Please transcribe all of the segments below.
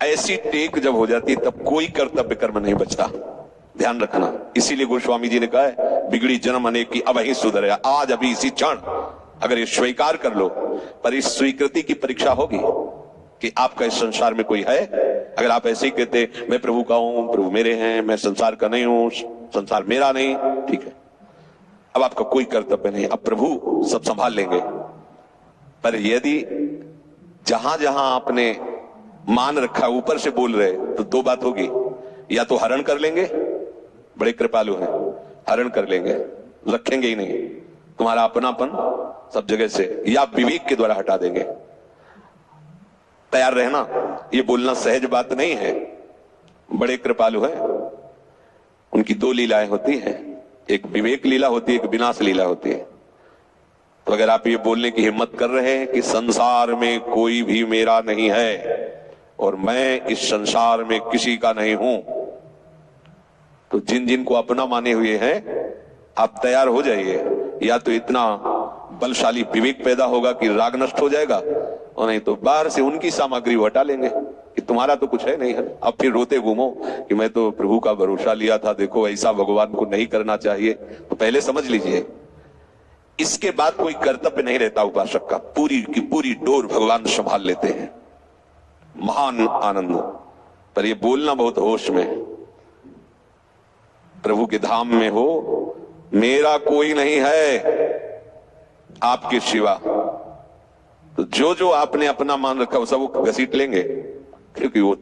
ऐसी टेक जब हो जाती है तब कोई कर्तव्य कर्म नहीं बचता, ध्यान रखना। इसीलिए गोस्वामी जी ने कहा है, बिगड़ी जन्म अनेक की अब ही सुधरे, आज अभी इसी क्षण अगर ये स्वीकार कर लो। पर इस स्वीकृति की परीक्षा होगी कि आपका इस संसार में कोई है। अगर आप ऐसे ही कहते मैं प्रभु का हूं, प्रभु मेरे हैं, मैं संसार का नहीं हूं, संसार मेरा नहीं, ठीक है, अब आपका कोई कर्तव्य नहीं, अब प्रभु सब संभाल लेंगे। पर यदि जहां जहां आपने मान रखा ऊपर से बोल रहे, तो दो बात होगी, या तो हरण कर लेंगे, बड़े कृपालु हैं, हरण कर लेंगे, रखेंगे ही नहीं तुम्हारा अपनापन सब जगह से, या विवेक के द्वारा हटा देंगे। तैयार रहना, ये बोलना सहज बात नहीं है। बड़े कृपालु हैं, उनकी दो लीलाएं होती हैं, एक विवेक लीला होती है, एक विनाश लीला होती है। तो अगर आप ये बोलने की हिम्मत कर रहे हैं कि संसार में कोई भी मेरा नहीं है और मैं इस संसार में किसी का नहीं हूं, तो जिन जिन को अपना माने हुए हैं आप तैयार हो जाइए। या तो इतना बलशाली विवेक पैदा होगा कि राग नष्ट हो जाएगा, और नहीं तो बाहर से उनकी सामग्री वो हटा लेंगे कि तुम्हारा तो कुछ है नहीं है। अब फिर रोते घूमो कि मैं तो प्रभु का भरोसा लिया था, देखो ऐसा भगवान को नहीं करना चाहिए। तो पहले समझ लीजिए, इसके बाद कोई कर्तव्य नहीं रहता उपासक का, पूरी की पूरी डोर भगवान संभाल लेते हैं। महान आनंद। पर ये बोलना बहुत होश में, प्रभु के धाम में हो, मेरा कोई नहीं है आपके सिवा, तो जो जो आपने अपना मान रखा वो सब वो घसीट लेंगे, क्योंकि वो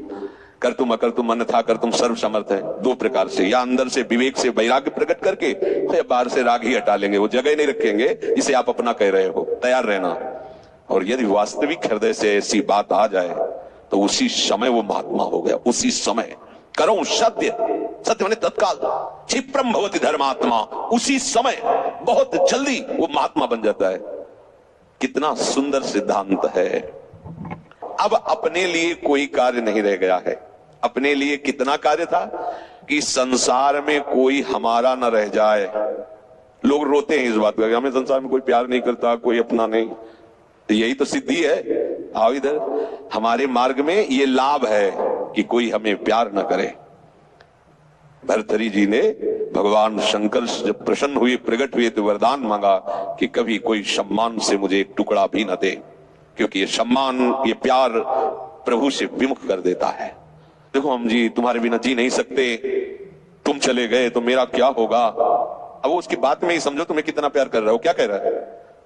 कर तुम अकर तुम मन था कर तुम सर्व समर्थ है। दो प्रकार से, या अंदर से विवेक से वैराग्य प्रकट करके, या बाहर से राग ही हटा लेंगे, वो जगह नहीं रखेंगे जिसे आप अपना कह रहे हो। तैयार रहना। और यदि वास्तविक हृदय से ऐसी बात आ जाए तो उसी समय वो महात्मा हो गया। उसी समय करो सत्य, सत्य माने तत्काल, क्षिप्रम भवति धर्मात्मा, उसी समय बहुत जल्दी वो महात्मा बन जाता है। कितना सुंदर सिद्धांत है। अब अपने लिए कोई कार्य नहीं रह गया है। अपने लिए कितना कार्य था कि संसार में कोई हमारा न रह जाए। लोग रोते हैं इस बात पर, हमें संसार में कोई प्यार नहीं करता, कोई अपना नहीं। तो यही तो सिद्धि है। आओ इधर, हमारे मार्ग में ये लाभ है कि कोई हमें प्यार न करे। भर्तृहरि जी ने भगवान शंकर से जब प्रसन्न हुए, प्रकट हुए, तो वरदान मांगा कि कभी कोई सम्मान से मुझे एक टुकड़ा भी न दे, क्योंकि ये सम्मान, ये प्यार प्रभु से विमुख कर देता है। देखो हम जी तुम्हारे बिना जी नहीं सकते, तुम चले गए तो मेरा क्या होगा। अब वो उसकी बात में ही समझो तुम्हें कितना प्यार कर रहा हो। क्या कह रहा है?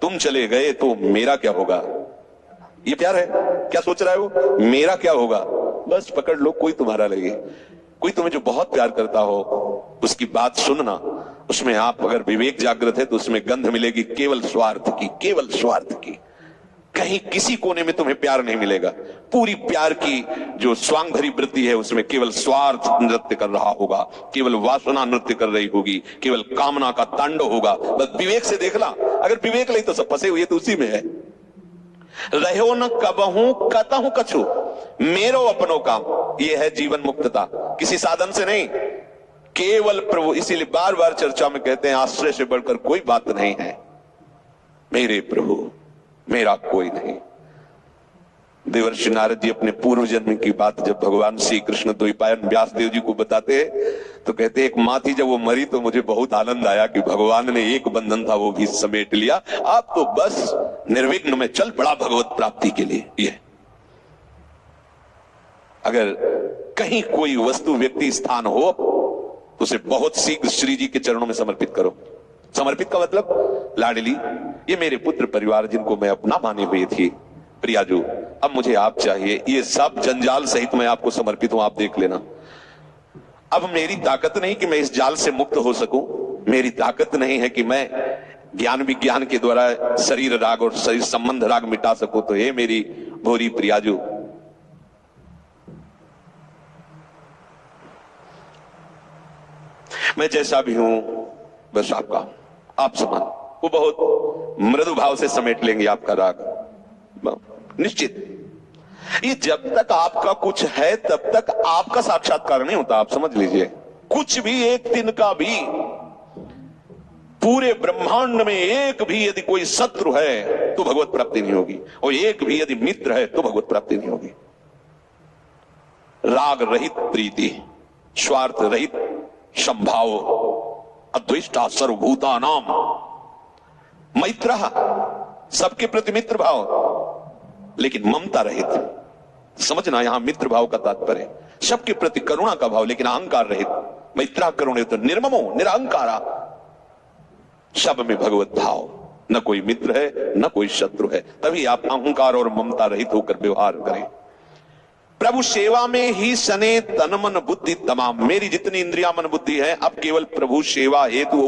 तुम चले गए तो मेरा क्या होगा। ये प्यार है। क्या सोच रहा है वो? मेरा क्या होगा। बस पकड़ लो, कोई तुम्हारा लगे। कोई तुम्हें जो बहुत प्यार करता हो उसकी बात सुनना, उसमें आप अगर विवेक जागृत है तो उसमें गंध मिलेगी केवल स्वार्थ की, केवल स्वार्थ की। कहीं किसी कोने में तुम्हें प्यार नहीं मिलेगा। पूरी प्यार की जो स्वांग भरी वृत्ति है उसमें केवल स्वार्थ नृत्य कर रहा होगा, केवल वासना नृत्य कर रही होगी, केवल कामना का तांडव होगा। बस विवेक से देखना, अगर विवेक नहीं तो सब फंसे हुए तो उसी में है। रहो न कबहू कतहु कछु मेरो अपनो काम, यह है जीवन मुक्तता, किसी साधन से नहीं, केवल प्रभु। इसीलिए बार बार चर्चा में कहते हैं आश्रय से बढ़कर कोई बात नहीं है। मेरे प्रभु, मेरा कोई नहीं। देवर्षि नारद जी अपने पूर्व जन्म की बात जब भगवान श्री कृष्ण द्वैपायन व्यास देव जी को बताते हैं तो कहते हैं, एक माँ थी जब वो मरी तो मुझे बहुत आनंद आया कि भगवान ने एक बंधन था वो भी समेट लिया, आप तो बस निर्विघ्न में चल पड़ा भगवत प्राप्ति के लिए। ये अगर कहीं कोई वस्तु व्यक्ति स्थान हो तो उसे बहुत शीघ्र श्री जी के चरणों में समर्पित करो। समर्पित का मतलब लाडली, ये मेरे पुत्र परिवार जिनको मैं अपना माने हुए थी, प्रियाजू अब मुझे आप चाहिए, ये सब जंजाल सहित मैं आपको समर्पित हूं, आप देख लेना। अब मेरी ताकत नहीं कि मैं इस जाल से मुक्त हो सकूं, मेरी ताकत नहीं है कि मैं ज्ञान विज्ञान के द्वारा शरीर राग और शरीर संबंध राग मिटा सकूं। तो ये मेरी भोरी प्रियाजू, मैं जैसा भी हूं बस आपका, आप समान। वो बहुत मृदु भाव से समेट लेंगे आपका राग, निश्चित। ये जब तक आपका कुछ है तब तक आपका साक्षात्कार नहीं होता, आप समझ लीजिए। कुछ भी, एक दिन का भी, पूरे ब्रह्मांड में एक भी यदि कोई शत्रु है तो भगवत प्राप्ति नहीं होगी, और एक भी यदि मित्र है तो भगवत प्राप्ति नहीं होगी। राग रहित प्रीति, स्वार्थ रहित संभाव, अद्वेष्टा सर्वभूतानाम मैत्रः, सबके प्रति मित्र भाव, लेकिन ममता रहित। समझना यहां मित्र भाव का तात्पर्य सबके प्रति करुणा का भाव, लेकिन अहंकार रहित। मैत्रा करुणे तो निर्ममो निरहंकारा, सब में भगवत भाव, न कोई मित्र है न कोई शत्रु है। तभी आप अहंकार और ममता रहित होकर व्यवहार करें। प्रभु सेवा में ही सने तन मन बुद्धि तमाम। मेरी जितनी इंद्रिया मन बुद्धि है अब केवल प्रभु सेवा हेतु